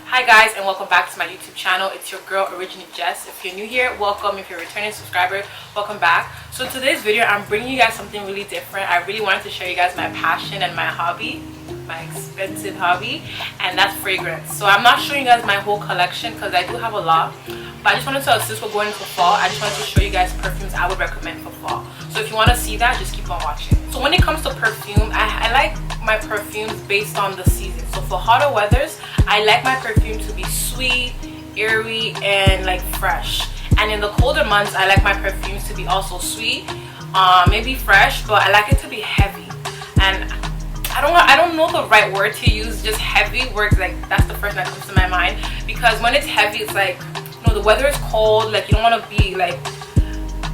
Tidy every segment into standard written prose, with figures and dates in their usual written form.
Hi guys, and welcome back to my YouTube channel. It's your girl Originally Jess. If you're new here, welcome. If you're a returning subscriber, welcome back. So today's video, I'm bringing you guys something really different. I really wanted to show you guys my passion and my hobby, my expensive hobby, and that's fragrance. So I'm not showing you guys my whole collection because I do have a lot, but I just wanted to, since we're going into fall, I just wanted to show you guys perfumes I would recommend for fall. So if you want to see that, just keep on watching. So when it comes to perfume, I like my perfumes based on the season. So for hotter weathers, I like my perfume to be sweet, airy, and like fresh. And in the colder months, I like my perfumes to be also sweet, maybe fresh, but I like it to be heavy. And I don't know the right word to use. Just heavy works, like that's the first that comes to my mind, because when it's heavy, it's like, you know, the weather is cold, like you don't want to be like,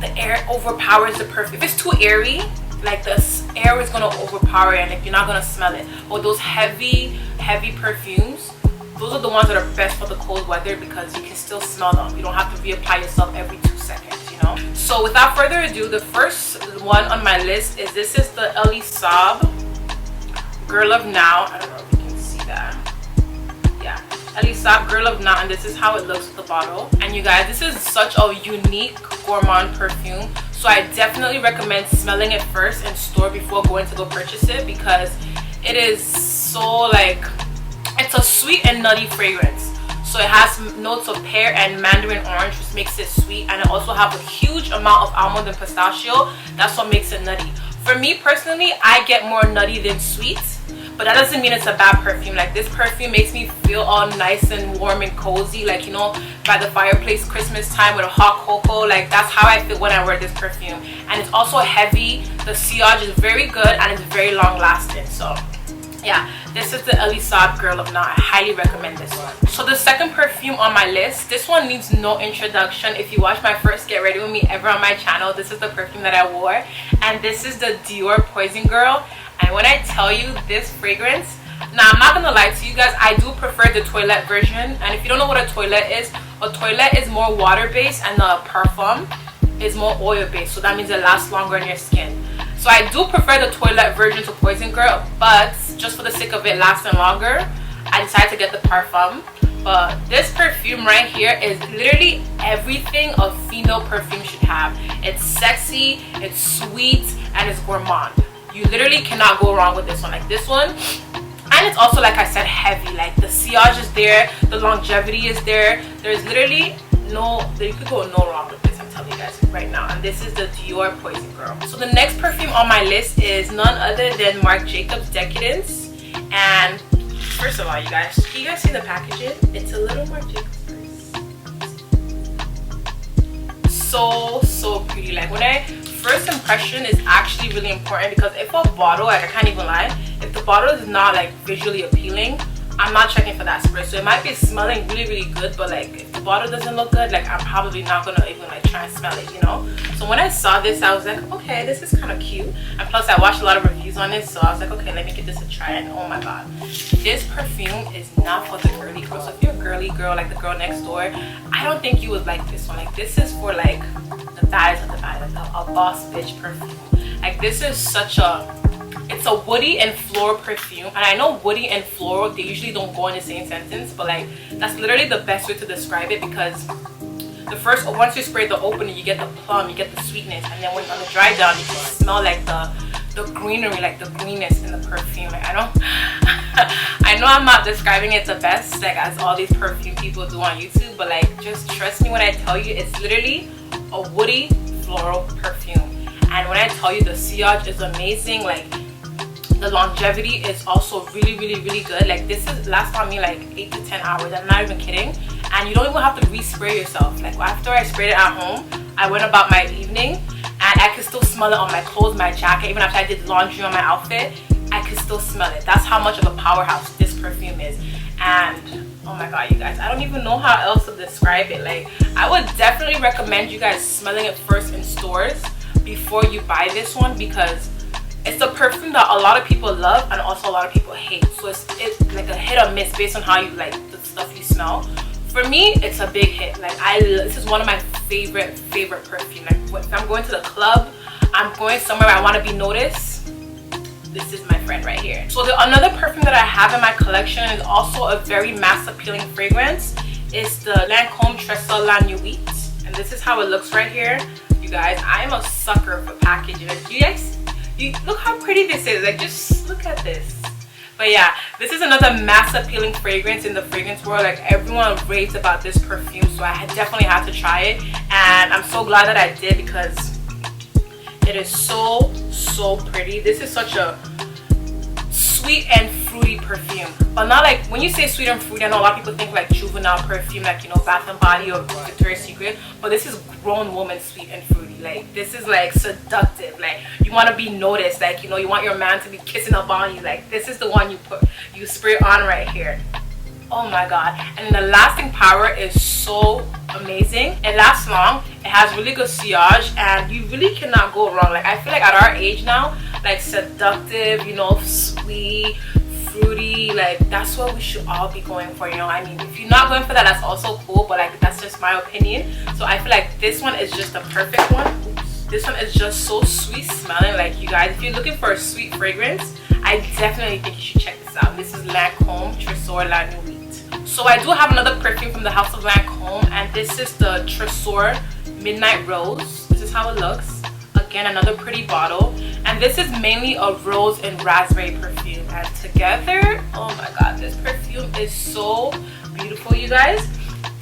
the air overpowers the perfume. If it's too airy, like the air is gonna overpower it, and if you're not gonna smell it. Or those heavy perfumes, those are the ones that are best for the cold weather because you can still smell them. You don't have to reapply yourself every 2 seconds, you know. So without further ado, the first one on my list is this is the Elie Saab Girl of Now. I don't know if you can see that. Yeah, Elie Saab Girl of Now, and this is how it looks with the bottle. And you guys, this is such a unique gourmand perfume, so I definitely recommend smelling it first in store before going to go purchase it, because it is so like, it's a sweet and nutty fragrance. So it has notes of pear and mandarin orange, which makes it sweet, and it also has a huge amount of almond and pistachio. That's what makes it nutty. For me personally, I get more nutty than sweet, but that doesn't mean it's a bad perfume. Like, this perfume makes me feel all nice and warm and cozy, like, you know, by the fireplace Christmas time with a hot cocoa. Like, that's how I feel when I wear this perfume. And it's also heavy. The sillage is very good and it's very long lasting. So yeah, this is the Elie Saab Girl of Now. I highly recommend this one. So the second perfume on my list, this one needs no introduction. If you watch my first Get Ready With Me ever on my channel, this is the perfume that I wore, and this is the Dior Poison Girl. And when I tell you this fragrance, now I'm not gonna lie to you guys, I do prefer the toilette version. And if you don't know what a toilette is more water based, and the parfum is more oil based, so that means it lasts longer on your skin. So I do prefer the toilette version to Poison Girl, but just for the sake of it lasting longer, I decided to get the parfum. But this perfume right here is literally everything a female perfume should have. It's sexy, it's sweet, and it's gourmand. You literally cannot go wrong with this one. Like, this one, and it's also, like I said, heavy. Like, the sillage is there, the longevity is there. There's literally you could go no wrong with this, I'm telling you guys right now. And this is the Dior Poison Girl. So the next perfume on my list is none other than Marc Jacobs Decadence. And first of all, you guys, can you guys see the packaging? It's a little Marc Jacobs purse. So pretty. Like, first impression is actually really important, because if a bottle, like, I can't even lie, if the bottle is not like visually appealing, I'm not checking for that spray. So it might be smelling really good, but like, if the bottle doesn't look good, like, I'm probably not gonna even like try and smell it, you know. So when I saw this, I was like, okay, this is kind of cute. And plus, I watched a lot of reviews on it, so I was like, okay, let me give this a try. And oh my god, this perfume is not for the girly girl. So if you're a girly girl, like the girl next door, I don't think you would like this one. Like, this is for like the baddest of the baddest, a boss bitch perfume. Like, this is such a, it's a woody and floral perfume. And I know woody and floral, they usually don't go in the same sentence, but like, that's literally the best way to describe it, because once you spray the opening, you get the plum, you get the sweetness, and then when on the dry down, you can smell like the greenery, like the greenness in the perfume. Like, I know I'm not describing it the best, like as all these perfume people do on YouTube, but like, just trust me when I tell you, it's literally a woody floral perfume. And when I tell you the sillage is amazing, like, the longevity is also really good. Like, this is last on me like 8 to 10 hours. I'm not even kidding. And you don't even have to respray yourself. Like, after I sprayed it at home, I went about my evening, and I could still smell it on my clothes, my jacket. Even after I did laundry on my outfit, I could still smell it. That's how much of a powerhouse this perfume is. And oh my god, you guys, I don't even know how else to describe it. Like, I would definitely recommend you guys smelling it first in stores before you buy this one, because it's a perfume that a lot of people love and also a lot of people hate. So it's like a hit or miss based on how you like the stuff you smell. For me, it's a big hit. Like, this is one of my favorite perfume. Like, if I'm going to the club, I'm going somewhere I want to be noticed, this is my friend right here. So another perfume that I have in my collection is also a very mass appealing fragrance. It's the Lancome Tresor La Nuit, and this is how it looks right here. You guys, I am a sucker for packaging. You look how pretty this is. Like, just look at this. But yeah, this is another mass appealing fragrance in the fragrance world. Like, everyone raves about this perfume, so I definitely had to try it, and I'm so glad that I did because it is so pretty. This is such a sweet and fruity perfume, but not like, when you say sweet and fruity, I know a lot of people think like juvenile perfume, like, you know, Bath and Body or Victoria's Secret, but this is grown woman sweet and fruity. Like, this is like seductive. Like, you want to be noticed. Like, you know, you want your man to be kissing up on you. Like, this is the one you spray on right here. Oh my god. And the lasting power is so amazing. It lasts long, it has really good sillage, and you really cannot go wrong. Like, I feel like at our age now, like, seductive, you know, sweet, fruity, like, that's what we should all be going for, you know. I mean, if you're not going for that, that's also cool, but like, that's just my opinion. So I feel like this one is just the perfect one. This one is just so sweet smelling. Like, you guys, if you're looking for a sweet fragrance, I definitely think you should check this out. This is Lancome Tresor La Nuit. So I do have another perfume from the house of Lancome, and this is the Tresor Midnight Rose. This is how it looks. Again, another pretty bottle, and this is mainly a rose and raspberry perfume, and together, oh my god, this perfume is so beautiful, you guys.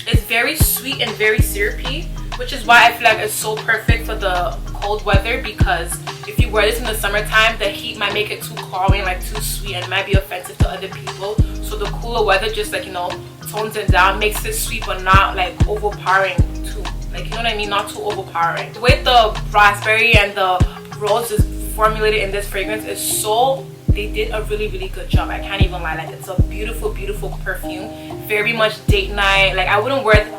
It's very sweet and very syrupy, which is why I feel like it's so perfect for the cold weather, because if you wear this in the summertime, the heat might make it too cloying, like too sweet, and might be offensive to other people. So the cooler weather just, like, you know, tones it down, makes it sweet but not like overpowering too. Like, you know what I mean? Not too overpowering. The way the raspberry and the rose is formulated in this fragrance is so, they did a really good job. I can't even lie. Like, it's a beautiful perfume. Very much date night. Like, I wouldn't wear it.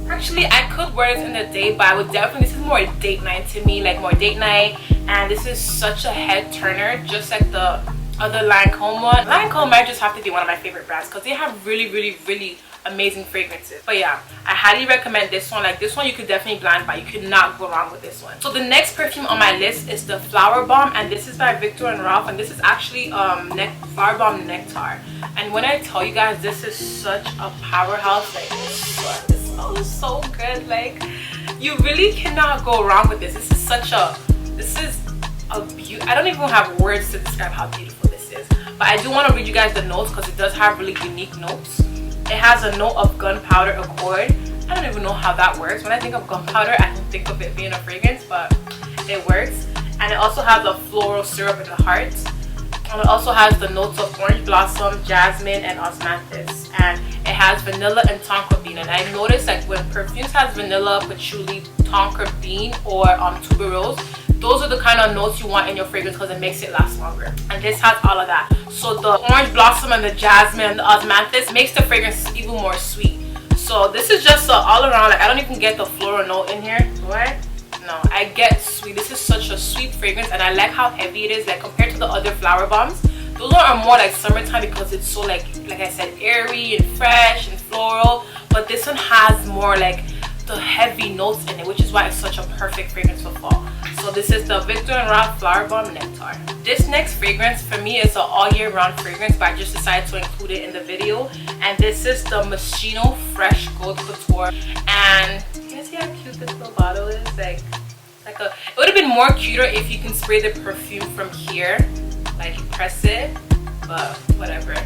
Actually, I could wear this in the day, but I would definitely, this is more date night to me, like more date night. And this is such a head turner, just like the other Lancome one. Lancome might just have to be one of my favorite brands because they have really amazing fragrances. But yeah, I highly recommend this one. Like, this one you could definitely blind buy. You could not go wrong with this one. So the next perfume on my list is the Flower Bomb, and this is by VIKTOR&ROLF, and this is actually Flower Bomb Nectar. And when I tell you guys, this is such a powerhouse. Like, it smells so good. Like, you really cannot go wrong with this. This is a beauty. I don't even have words to describe how beautiful this is, but I do want to read you guys the notes because it does have really unique notes. It has a note of gunpowder accord. I don't even know how that works. When I think of gunpowder, I don't think of it being a fragrance, but it works. And it also has a floral syrup in the heart. And it also has the notes of orange blossom, jasmine, and osmanthus. And it has vanilla and tonka bean. And I noticed, like, when perfumes has vanilla, patchouli, tonka bean, or tuberose, those are the kind of notes you want in your fragrance because it makes it last longer. And this has all of that. So the orange blossom and the jasmine and the osmanthus makes the fragrance even more sweet. So this is just all around, like, I don't even get the floral note in here. What? No, I get sweet. This is such a sweet fragrance, and I like how heavy it is. Like, compared to the other flower bombs, those are more like summertime because it's so like I said, airy and fresh and floral. But this one has more like the heavy notes in it, which is why it's such a perfect fragrance for fall. So this is the VIKTOR&ROLF Flower Bomb Nectar. This next fragrance for me is an all year round fragrance, but I just decided to include it in the video. And this is the MOSCHINO Fresh Gold Couture. And you guys see how cute this little bottle is? Like it would have been more cuter if you can spray the perfume from here, like you press it, but whatever,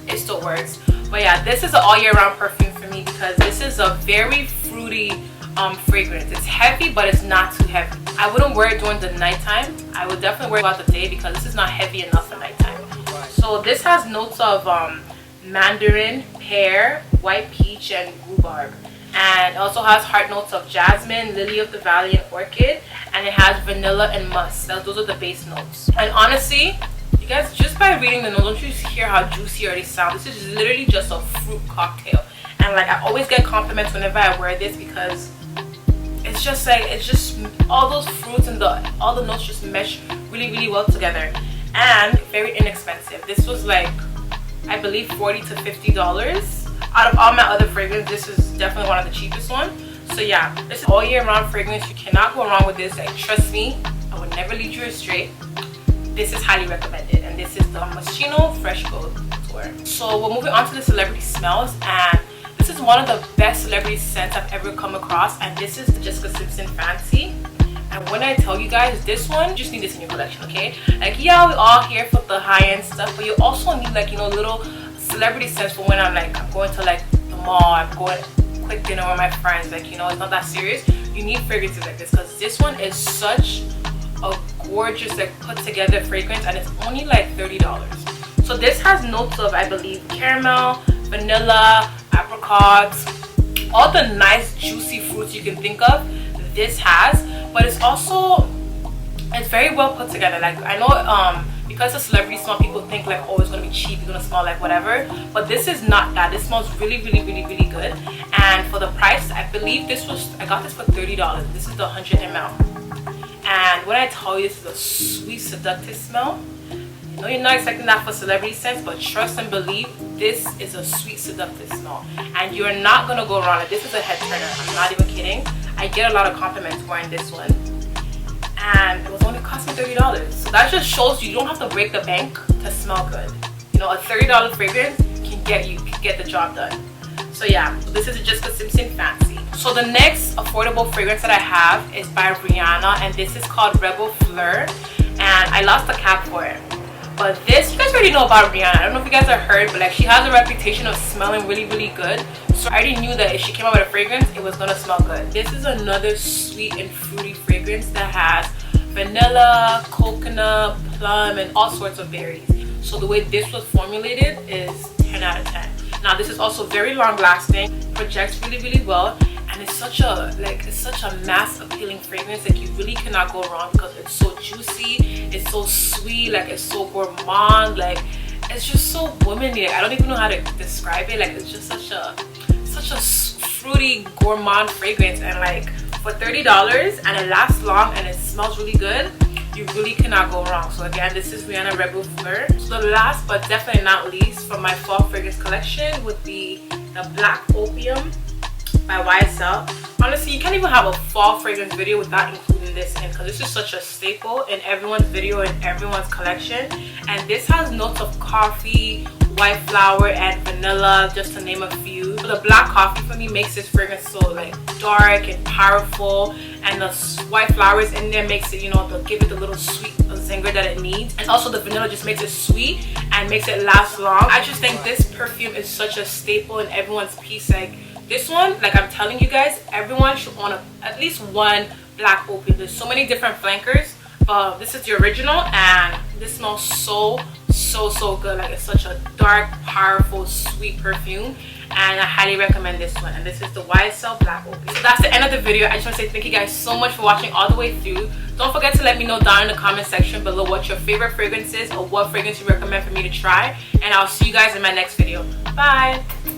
it still works. But yeah, this is an all year round perfume for me because this is a very fruity fragrance. It's heavy, but it's not too heavy. I wouldn't wear it during the nighttime. I would definitely wear it throughout the day because this is not heavy enough for nighttime. So this has notes of mandarin, pear, white peach, and rhubarb. And it also has heart notes of jasmine, lily of the valley, and orchid. And it has vanilla and musk. Those are the base notes. And honestly, you guys, just by reading the notes, don't you hear how juicy they sound? This is literally just a fruit cocktail. And like, I always get compliments whenever I wear this because it's just like, it's just all those fruits and all the notes just mesh really well together. And very inexpensive. This was like, I believe $40 to $50. Out of all my other fragrances, this is definitely one of the cheapest ones. So yeah, this is all year round fragrance. You cannot go wrong with this. Like, trust me, I would never lead you astray. this is highly recommended, and this is the MOSCHINO Fresh Gold Couture. So we're moving on to the celebrity smells, and this is one of the best celebrity scents I've ever come across, and this is the Jessica Simpson Fancy. And when I tell you guys, this one, you just need this in your collection, okay? Like, yeah, we all here for the high-end stuff, but you also need, like, you know, little celebrity scents for when I'm going to like the mall, I'm going quick dinner with my friends, like, you know, it's not that serious. You need fragrances like this, because this one is such a gorgeous, like, put together fragrance, and it's only like $30. So this has notes of, I believe, caramel, vanilla, apricots, all the nice juicy fruits you can think of. This has, but it's also, it's very well put together. Like, I know because the celebrity smell, people think like, oh, it's gonna be cheap, it's gonna smell like whatever, but this is not that. This smells really really good, and for the price, I believe I got this for $30. This is the 100 ml, and when I tell you this is a sweet seductive smell, I know you're not expecting that for celebrity scents, but trust and believe, this is a sweet seductive smell, and you're not gonna go wrong. This is a head turner, I'm not even kidding. I get a lot of compliments wearing this one, and it was only costing $30. So that just shows you don't have to break the bank to smell good. You know, a $30 fragrance can get the job done. So yeah, so this is a Jessica Simpson Fancy. So the next affordable fragrance that I have is by Rihanna, and this is called Rebel Fleur, and I lost the cap for it. But this, you guys already know about Rihanna. I don't know if you guys have heard, but like, she has a reputation of smelling really really good. So I already knew that if she came out with a fragrance, it was gonna smell good. This is another sweet and fruity fragrance that has vanilla, coconut, plum, and all sorts of berries. So the way this was formulated is 10 out of 10. Now this is also very long lasting, projects really really well, and it's such a mass appealing fragrance. Like, you really cannot go wrong because it's so juicy, it's so sweet, like it's so gourmand, like it's just so womanly. Like, I don't even know how to describe it. Like, it's just such a fruity gourmand fragrance, and like for $30, and it lasts long and it smells really good, you really cannot go wrong. So again, this is Rihanna Rebel Fleur. So the last but definitely not least from my fall fragrance collection would be the Black Opium by YSL. Honestly, you can't even have a fall fragrance video without including this in, because this is such a staple in everyone's video and everyone's collection. And this has notes of coffee, white flower, and vanilla, just to name a few. So the black coffee for me makes this fragrance so like dark and powerful, and the white flowers in there makes it, you know, to give it the little sweet zinger that it needs, and also the vanilla just makes it sweet and makes it last long. I just think this perfume is such a staple in everyone's piece. Like, this one, like I'm telling you guys, everyone should own at least one Black Opium. There's so many different flankers, but this is the original, and this smells so good. Like, it's such a dark, powerful, sweet perfume, and I highly recommend this one. And this is the YSL Black Opium. So that's the end of the video. I just want to say thank you guys so much for watching all the way through. Don't forget to let me know down in the comment section below what your favorite fragrance is, or what fragrance you recommend for me to try, and I'll see you guys in my next video. Bye.